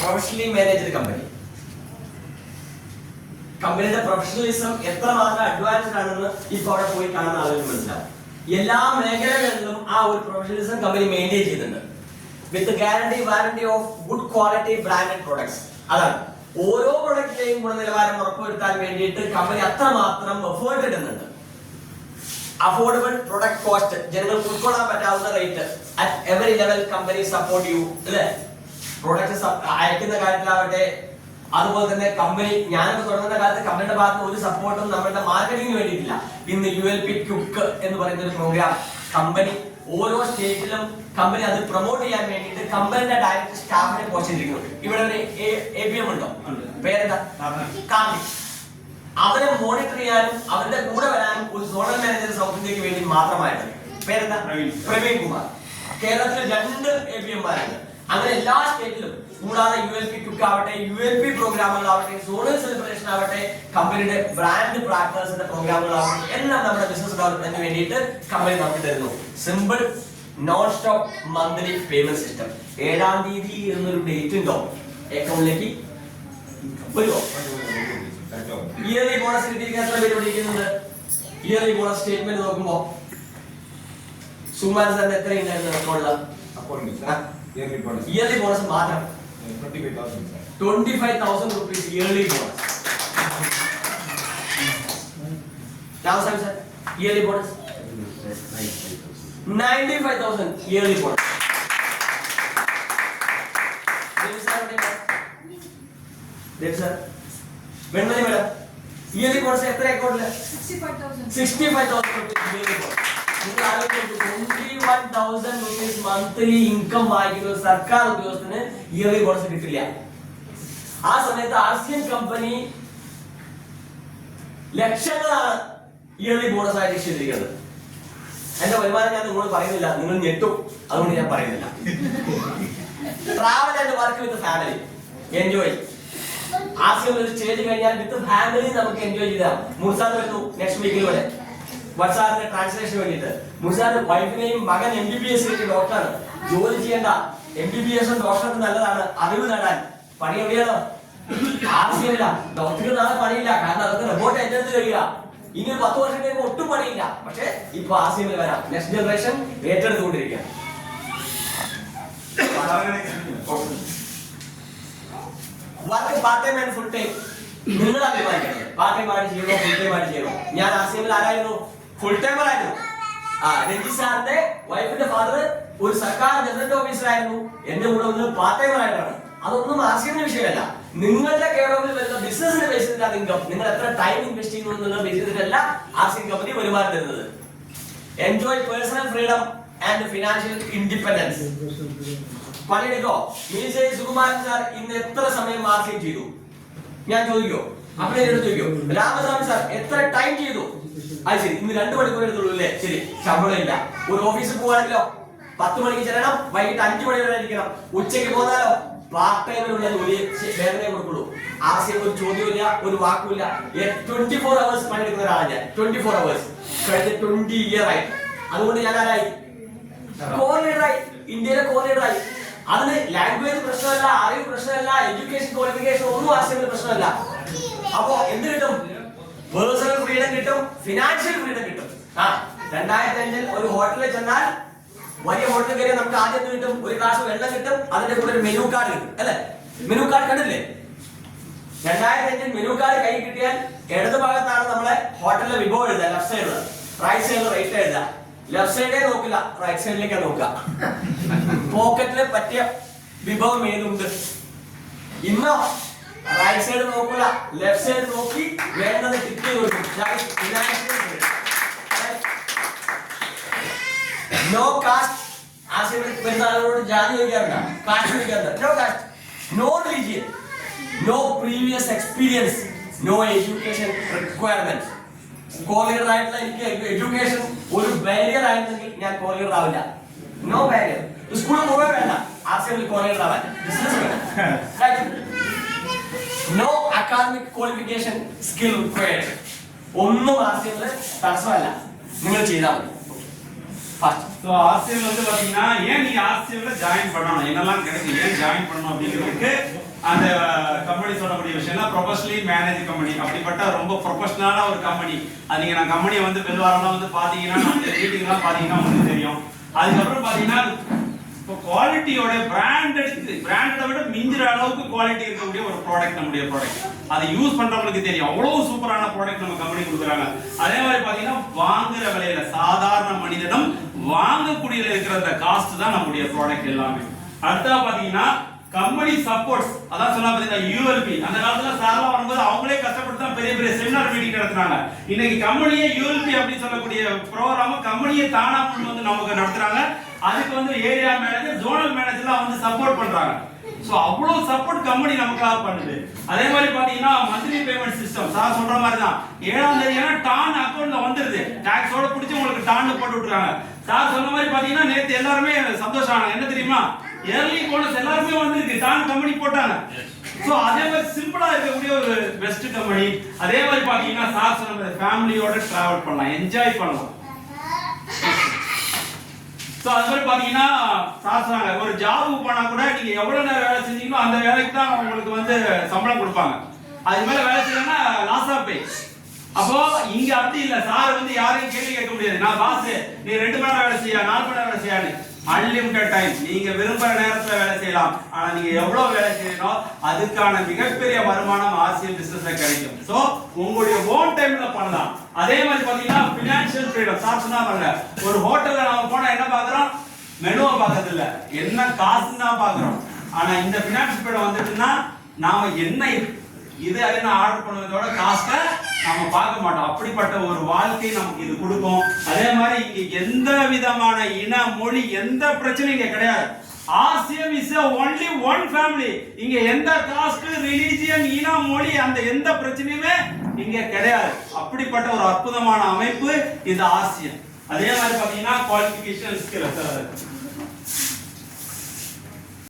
Professionally managed company. കമ്പനിയുടെ professionalism എത്രമാത്രം advanced ആണെന്ന് ഇപ്പൊ അവിടെ പോയി കാണുന്ന ആളുകൾക്ക് മനസ്സിലാവും. എല്ലാ മേഖലകളിലും ആ ഒരു പ്രൊഫഷണലിസം കമ്പനി മെയിൻറ്റെയിൻ ചെയ്യുന്നുണ്ട്. With guarantee warranty of good quality branded products. അതാണ് ഓരോ പ്രൊഡക്റ്റിന്റെയും ഗുണനിലവാരം ഉറപ്പുവരുത്താൻ വേണ്ടിയിട്ട് കമ്പനി അത്രമാത്രം എഫേർട്ട് ഇടുന്നുണ്ട്. അഫോർഡബിൾ പ്രൊഡക്റ്റ് കോസ്റ്റ്, ജനങ്ങൾക്ക് ഉൾക്കൊള്ളാൻ പറ്റാവുന്ന rate at every level company support you. അല്ലേ, പ്രൊഡക്റ്റ് അയക്കുന്ന കാര്യത്തിലാവട്ടെ, അതുപോലെ തന്നെ കമ്പനി ഞാനൊക്കെ തുടങ്ങുന്ന കാലത്ത് കമ്പനിയുടെ ഭാഗത്ത് ഒരു സപ്പോർട്ടും നമ്മളുടെ മാർക്കറ്റിംഗിന് വേണ്ടിയിട്ടില്ല. ഇന്ന് ULP ക്യുക്ക് എന്ന് പറയുന്ന ഒരു പ്രോഗ്രാം കമ്പനി ഓരോ സ്റ്റേറ്റിലും കമ്പനി അത് പ്രൊമോട്ട് ചെയ്യാൻ വേണ്ടിയിട്ട് കമ്പനിയുടെ ഡയറക്ടർ സ്റ്റാഫിനെ പോസ്റ്റ് ചെയ്തിരിക്കുന്നു. ഇവിടെ ഒരു ABM ഉണ്ടോ, പേരെന്താ, കാർത്തിക്. അവരെ മോണിറ്റർ ചെയ്യാനും അവരുടെ കൂടെ വരാനും ഒരു സോണൽ മാനേജർ സൗത്ത് ഇന്ത്യക്ക് വേണ്ടി മാത്രമായിട്ട് പേരെന്താ, പ്രവീൺ കുമാർ. കേരളത്തിൽ 2 ABMമാരുണ്ട്. അങ്ങനെ എല്ലാ സ്റ്റേറ്റിലും കൂടാതെ ULP ക്യുക്ക് ആവട്ടെ, ULP പ്രോഗ്രാമുകളാവട്ടെ, സോണൽ സെലിബ്രേഷൻ ആവട്ടെ, കമ്പനിയുടെ ബ്രാൻഡ് പ്രാക്ടേഴ്സിന്റെ പ്രോഗ്രാമുകളാവട്ടെ, എല്ലാം നമ്മുടെ ബിസിനസ് ഡെവലപ്മെന്റിന് വേണ്ടിയിട്ട് കമ്പനി നമുക്ക് തരുന്നു. Simple non stop monthly payment system. 7-ാം തീയതി എന്നൊരു ഡേറ്റ് ഉണ്ടോ അക്കൗണ്ടിലേക്ക് വരുമോ? ഇയർലി ബോണസ് കിട്ടിയിരിക്കുന്ന എത്ര പേര് പഠിക്കുന്നുണ്ട്? ഇയർലി ബോണസ് സ്റ്റേറ്റ്മെന്റ് നോക്കുമ്പോ സുമാൻ സാറിന് എത്ര ഉണ്ടായിരുന്നു അക്കൗണ്ടിൽ? ഇയർലി ബോണസ് മാത്രം 25,000 rupees yearly bonus. Ramaswamy sir, yearly bonus 95,000 yearly bonus. Vennali madam, yearly bonus എത്ര അക്കൗണ്ടില്? 65,000 yearly bonus. 21,000 rupees monthly income വാങ്ങിക്കുന്ന ഒരു സർക്കാർ ഉദ്യോഗസ്ഥന് ഇയർലി ബോണസ് കിട്ടില്ല. ആ സമയത്ത് ആസിയൻ കമ്പനി ലക്ഷങ്ങളാണ് ഇയർലി ബോണസ് ആയിട്ട് നിശ്ചയിച്ചിരിക്കുന്നത്. എന്റെ വരുമാനം ഞാൻ നിങ്ങളോട് പറയുന്നില്ല, നിങ്ങൾ ഞെട്ടും, അതുകൊണ്ട് ഞാൻ പറയുന്നില്ല. Travel and work with family, enjoy. ASEAN ഒരു സ്റ്റേജ് കഴിഞ്ഞാൽ വിത്ത് ഫാമിലി നമുക്ക് എൻജോയ് ചെയ്താൽ. മുർസാദ് വരുന്നു നെക്സ്റ്റ് വീക്കിൽ വരെ വത്സാറിന്റെ ട്രാൻസ്ലേഷൻ വേണ്ടിയിട്ട്. മുർസാദ് വൈഫിനെയും മകൻ MBBS ഡോക്ടറാണ്, ജോലി ചെയ്യേണ്ട. MBBS ഡോക്ടർക്ക് നല്ലതാണ്, അറിവ് നേടാൻ. പണി എവിടെയാണോ? ആവശ്യമില്ല, ഡോക്ടർക്ക് നാളെ പണിയില്ല, കാരണം അതൊക്കെ റിപ്പോർട്ട് ഏറ്റെടുത്ത് കഴിയുക. ഇനി 10 വർഷം കഴിയുമ്പോൾ ഒട്ടും പണിയില്ല. പക്ഷെ ഇപ്പൊ ആസിയമിൽ വരാം, നെക്സ്റ്റ് ജനറേഷൻ ഏറ്റെടുത്തുകൊണ്ടിരിക്കുക. Work part time and full time നിങ്ങൾ അഭിമാനിക്കുന്നത്. പാർട്ട് ടൈം ആയിട്ട് ചെയ്യണോ, ഫുൾ ടൈം ആയിട്ട് ചെയ്യണോ? ഞാൻ ആസിയമിൽ ആരായിരുന്നു? ഫുൾ ടൈമർ ആയിരുന്നു. രഞ്ജി സാറിന്റെ വൈഫിന്റെ ഫാദർ ഒരു സർക്കാർ ഗസറ്റ് ഓഫീസർ ആയിരുന്നു. എന്റെ കൂടെ ഒന്ന് പാർട്ട് ടൈമർ ആയിട്ടാണ്. അതൊന്നും ആസിയമിന്റെ വിഷയമല്ല. നിങ്ങളുടെ കെയർ ഓഫിൽ വരുന്ന ബിസിനസിന്റെ ബേസ് ചെയ്തിട്ടാണ് ഇൻകം. നിങ്ങൾ എത്ര ടൈം ഇൻവെസ്റ്റ് ചെയ്യുന്നു എന്നുള്ള ബേസ് ചെയ്തിട്ടല്ല ആസിയൻ കമ്പനി വരുമാനം തരുന്നത്. Enjoy personal freedom and financial independence. പണിയെടുക്കോ? സുകുമാരൻ സാർ ഇന്ന് എത്ര സമയം മാർക്കറ്റ് ചെയ്തു? ഞാൻ ചോദിക്കോ? അവിടെ ചോദിക്കോ? രാമസ്വാമി സാർ എത്ര ടൈം ചെയ്തു? അത് ശരി, ഇന്ന് 2 മണിക്കൂർ എടുത്തുള്ളൂ അല്ലേ? ശരി, ശമ്പളം ഇല്ല. ഒരു ഓഫീസിൽ പോവാണെങ്കിലോ 10 മണിക്ക് ചെല്ലണം, വൈകിട്ട് 5 മണി വരെ ഇരിക്കണം. ഉച്ചയ്ക്ക് പോന്നാലോ പാർട്ട് ടൈമിലുള്ള ജോലി വേദനയെ കൊടുക്കുള്ളൂ. ആശയം ഒരു ചോദ്യമില്ല, ഒരു വാക്കുമില്ല. 24 hours പണിയെടുക്കുന്ന ഒരാളാണ് ഞാൻ. 24 hours കഴിഞ്ഞ 20 years ആയി. അതുകൊണ്ട് ഞാൻ ആരായി? കോർ ലീഡറായി, ഇന്ത്യയിലെ കോർ ലീഡറായി. അതിന് ലാംഗ്വേജ് പ്രശ്നമല്ല, അറിവ് പ്രശ്നമല്ല, എഡ്യൂക്കേഷൻ ക്വാളിഫിക്കേഷൻ ഒന്നും ആശയത്തിന് പ്രശ്നമല്ല. അപ്പോ എന്ത് കിട്ടും? പേഴ്സണൽ ഫ്രീഡം കിട്ടും, ഫിനാൻഷ്യൽ ഫ്രീഡം കിട്ടും. 2005 ഒരു ഹോട്ടലിൽ ചെന്നാൽ, വലിയ ഹോട്ടലിൽ കയറിയാൽ നമുക്ക് ആദ്യം കിട്ടും ഒരു ഗ്ലാസ് വെള്ളം കിട്ടും, അതിന്റെ കൂടെ ഒരു മെനു കാർഡ് കിട്ടും. അല്ലെ, മെനു കാർഡ് കണ്ടില്ലേ? 2005 മെനു കാർഡ് കൈ കിട്ടിയാൽ ഇടത് ഭാഗത്താണ് നമ്മളെ ഹോട്ടലിലെ വിഭവം എഴുതുക, ലെഫ്റ്റ് സൈഡിൽ. റൈറ്റ് സൈഡിൽ റേറ്റ് എഴുതുക. ലെഫ്റ്റ് സൈഡേ നോക്കില്ല, റൈറ്റ് സൈഡിലേക്കാണ് നോക്കുക. പോക്കറ്റില് പറ്റിയ വിഭവം ഏതുണ്ട്? ഇന്നോ റൈറ്റ് സൈഡ് നോക്കൂല, ലെഫ്റ്റ് സൈഡ് നോക്കി വേണ്ടത് ടിക്ക് ചെയ്ത് കൊടുക്കും. No caste. ആശയം വരുന്ന ആളുകളോട് ജാതി ചോദിക്കാറുണ്ട്, കാസ്റ്റ് ചോദിക്കാറുണ്ട്. No caste, no religion, no previous experience, no education requirement. Co leader ആയിട്ടുള്ള എനിക്ക് എഡ്യൂക്കേഷൻ ഒരു ബാരിയർ ആയിരുന്നെങ്കിൽ ഞാൻ കോളീഡർ ആവില്ല. No barrier. സ്കൂളിൽ പോകാൻ വേണ്ട, ആശയത്തിൽ കോളീഡർ ആവാൻ. ബിസിനസ് വേണം. No academic qualification, skill required. ഒന്നും ആശയത്തിൽ തടസ്സമല്ല, നിങ്ങൾ ചെയ്താൽ മതി. ஆர்சிஎம்ல வந்து பாத்தீங்கன்னா ஏன் நீங்க ஆர்சிஎம்ல ஜாயின் பண்ணணும், என்னெல்லாம் கிடைக்கும், ஏன் ஜாயின் பண்ணணும் அப்படிங்கிறதுக்கு அந்த கம்பெனி சொல்லக்கூடிய விஷயம்னா ப்ரொஃபஷனலி மேனேஜ் கம்பெனி. அப்படிப்பட்ட ரொம்ப ப்ரொஃபஷனலான ஒரு கம்பெனி. அது நீங்க நான் கம்பெனியை வந்து பெருவாரெல்லாம் வந்து பாத்தீங்கன்னா மீட்டிங்லாம் பாத்தீங்கன்னா உங்களுக்கு தெரியும். அதுக்கப்புறம் பாத்தீங்கன்னா இப்போ குவாலிட்டியோட பிராண்டடை விட மிஞ்சுற அளவுக்கு குவாலிட்டி இருக்கக்கூடிய ஒரு ப்ராடக்ட் நம்முடைய ப்ராடக்ட். அதை யூஸ் பண்றவங்களுக்கு தெரியும் அவ்வளவு சூப்பரான ப்ராடக்ட் நம்ம கம்பெனி கொடுக்குறாங்க. அதே மாதிரி பாத்தீங்கன்னா வாங்குற விலையில சாதாரண மனிதனும் வாங்கக்கூடிய இருக்கிற அந்த காஸ்ட் தான் நம்முடைய ப்ராடக்ட் எல்லாமே. அடுத்தா பாத்தீங்கன்னா கம்பெனி சப்போர்ட்ஸ். அதான் சொன்னா பாத்தீங்கன்னா ULP. அந்த காலத்துல சார்லாம் வரும்போது அவங்களே கஷ்டப்பட்டு தான் பெரிய பெரிய செமினார் மீட்டிங் நடத்துறாங்க. இன்னைக்கு கம்பெனியே ULP அப்படி சொல்லக்கூடிய ப்ரோக்ராம் கம்பெனியை தானா கொண்டு வந்து நமக்கு நடத்துறாங்க. அதுக்கு வந்து ஏரியா மேனேஜர், ஜோனல் மேனேஜர்லாம் வந்து சப்போர்ட் பண்றாங்க. சோ அவ்வளவு சப்போர்ட் கம்பெனி நமக்காக பண்ணுது. அதே மாதிரி பாத்தீங்கன்னா மந்த்லி பேமெண்ட் சிஸ்டம் சார் சொல்ற மாதிரி தான் 7ஆம் தேதி டான் அக்கவுண்ட்ல வந்துருது. டாக்ஸோட பிடிச்சி உங்களுக்கு டான் போட்டு விட்டுறாங்க. சார் சொன்ன மாதிரி பாத்தீங்கன்னா நேத்து எல்லாருமே சந்தோஷம் ஆனாங்க. என்ன தெரியுமா, ஏர்லி போனஸ் எல்லாருமே வந்திருக்கு, டான் கம்பெனி போட்டாங்க. சோ அதே மாதிரி சிம்பிளா இருக்கக்கூடிய ஒரு பெஸ்ட் கம்பெனி. அதே மாதிரி பாத்தீங்கன்னா சார் சொன்ன மாதிரி ஃபேமிலியோட டிராவல் பண்ணலாம், என்ஜாய் பண்ணலாம். சோ அது மாதிரி பாத்தீங்கன்னா சார் சொன்னாங்க ஒரு ஜாபுக்கு போனா கூட நீங்க எவ்வளவு நேரம் வேலை செஞ்சீங்களோ அந்த வேலைக்கு தான் உங்களுக்கு வந்து சம்பளம் கொடுப்பாங்க. அது மேல வேலை செய்யலன்னா லாஸ் ஆஃப் பே. அப்போ இங்க அப்படி இல்ல, சார் வந்து யாரையும் கேள்வி கேட்க முடியாது. நான் பாஸ், நீ 2 மணி நேரம் வேலை செய்ய, 4 மணி நேரம் வேலை செய்யாது, அன்லிமிட்டட் டைம், நீங்க விரும்புற நேரத்துல வேலை செய்யலாம். ஆனா நீங்க எவ்வளவு வேலை செய்யணும் அதுக்கான மிகப்பெரிய வருமானம் ஆர்சிஎம் பிசினஸ்ல கிடைக்கும். சோ உங்களுடைய ஓன் டைம்ல பண்ணலாம். அதே மாதிரி பாத்தீங்கன்னா பினான்சியல் ஃப்ரீடம். சார் சொன்னாங்க ஒரு ஹோட்டல்ல நாம போனா என்ன பாக்குறோம், மெனுவை பார்க்கறது இல்ல, என்ன காசுன்னு தான் பாக்குறோம். ஆனா இந்த பினான்சியல் ஃப்ரீடம் வந்துட்டுன்னா நாம என்ன இது என்ன ஆர்டர் பண்ணுவதோட காஸ்ட்டை நாம பார்க்க மாட்டோம். அப்படிப்பட்ட ஒரு வாழ்க்கை நமக்கு இது கொடுக்கும். அதே மாதிரி இங்க எந்த விதமான இன மொழி எந்த பிரச்சனையும் இங்க கிடையாது. RCM is only one family. இங்க எந்த காஸ்ட், ரிலிஜியன், இன மொழி அந்த எந்த பிரச்சனையுமே இங்க கிடையாது. அப்படிப்பட்ட ஒரு அற்புதமான அமைப்பு இந்த RCM. அதே மாதிரி பாத்தீங்கன்னா குவாலிஃபிகேஷன் ஸ்கில்